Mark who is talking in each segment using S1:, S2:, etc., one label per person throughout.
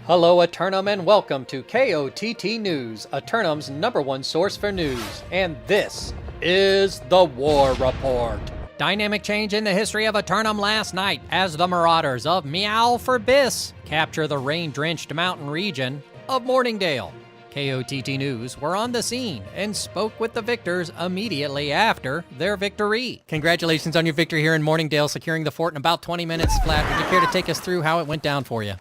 S1: Hello Eternum and welcome to KOTT News, Eternum's #1 source for news. And this is the War Report. Dynamic change in the history of Eternum last night as the Marauders of Meow for Bis capture the rain-drenched mountain region of Morningdale. KOTT News were on the scene and spoke with the victors immediately after their victory. Congratulations on your victory here in Morningdale, securing the fort in about 20 minutes flat. Would you care to take us through how it went down for you?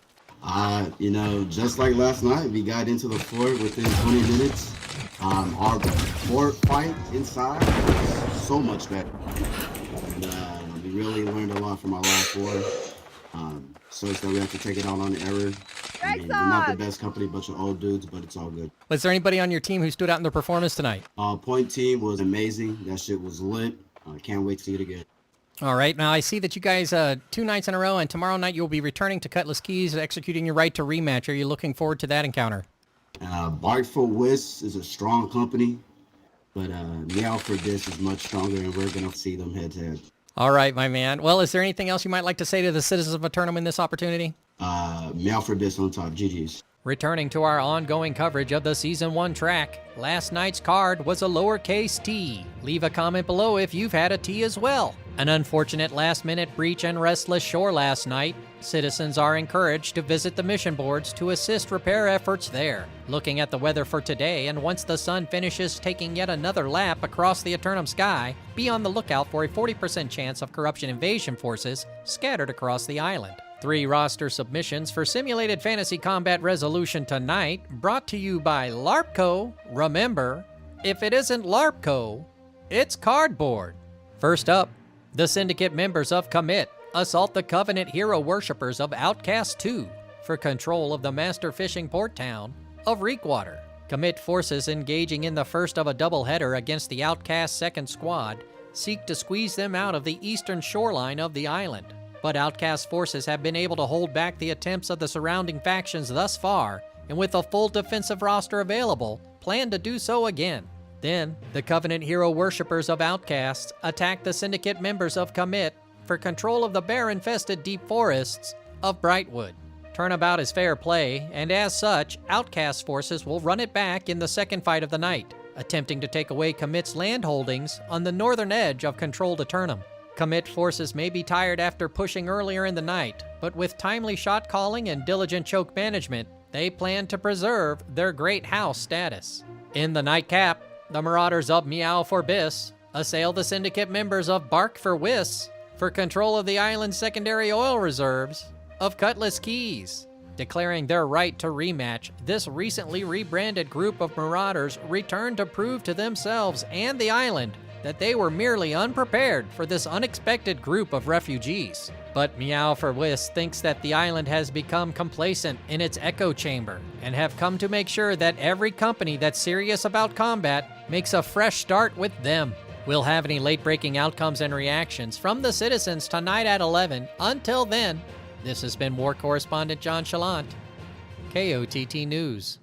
S2: Just like last night, we got into the fort within 20 minutes. Our fort fight inside was so much better. And we really learned a lot from our last war. So it's that we have to take it out on the error. I mean, we're not the best company, bunch of old dudes, but it's all good.
S1: Was there anybody on your team who stood out in their performance tonight?
S2: Point team was amazing. That shit was lit. I can't wait to see it again.
S1: All right. Now, I see that you guys, 2 nights in a row, and tomorrow night you'll be returning to Cutlass Keys, executing your right to rematch. Are you looking forward to that encounter?
S2: Bark for Whis is a strong company, but Meow for Dis is much stronger, and we're going to see them head-to-head.
S1: All right, my man. Well, is there anything else you might like to say to the citizens of Eternum in this opportunity?
S2: Meow for Dis on top. GG's.
S1: Returning to our ongoing coverage of the Season 1 track, last night's card was a lowercase t. Leave a comment below if you've had a T as well. An unfortunate last-minute breach and restless shore last night. Citizens are encouraged to visit the mission boards to assist repair efforts there. Looking at the weather for today, and once the sun finishes taking yet another lap across the Eternum sky, be on the lookout for a 40% chance of corruption invasion forces scattered across the island. 3 roster submissions for Simulated Fantasy Combat Resolution tonight, brought to you by LARPco. Remember, if it isn't LARPco, it's cardboard. First up, the Syndicate members of Commit assault the Covenant hero worshippers of Outcast 2 for control of the master fishing port town of Reekwater. Commit forces engaging in the first of a doubleheader against the Outcast second squad seek to squeeze them out of the eastern shoreline of the island. But Outcast forces have been able to hold back the attempts of the surrounding factions thus far, and with a full defensive roster available, plan to do so again. Then, the Covenant hero worshippers of Outcasts attack the Syndicate members of Commit for control of the bear-infested deep forests of Brightwood. Turnabout is fair play, and as such, Outcast forces will run it back in the second fight of the night, attempting to take away Commit's land holdings on the northern edge of controlled Eternum. Commit forces may be tired after pushing earlier in the night, but with timely shot calling and diligent choke management, they plan to preserve their Great House status. In the nightcap, the Marauders of Meow for Bis assail the Syndicate members of Bark for Whis for control of the island's secondary oil reserves of Cutlass Keys. Declaring their right to rematch, this recently rebranded group of Marauders returned to prove to themselves and the island that they were merely unprepared for this unexpected group of refugees. But Meow for Whis thinks that the island has become complacent in its echo chamber and have come to make sure that every company that's serious about combat makes a fresh start with them. We'll have any late-breaking outcomes and reactions from the citizens tonight at 11. Until then, this has been War Correspondent JChalant, KOTT News.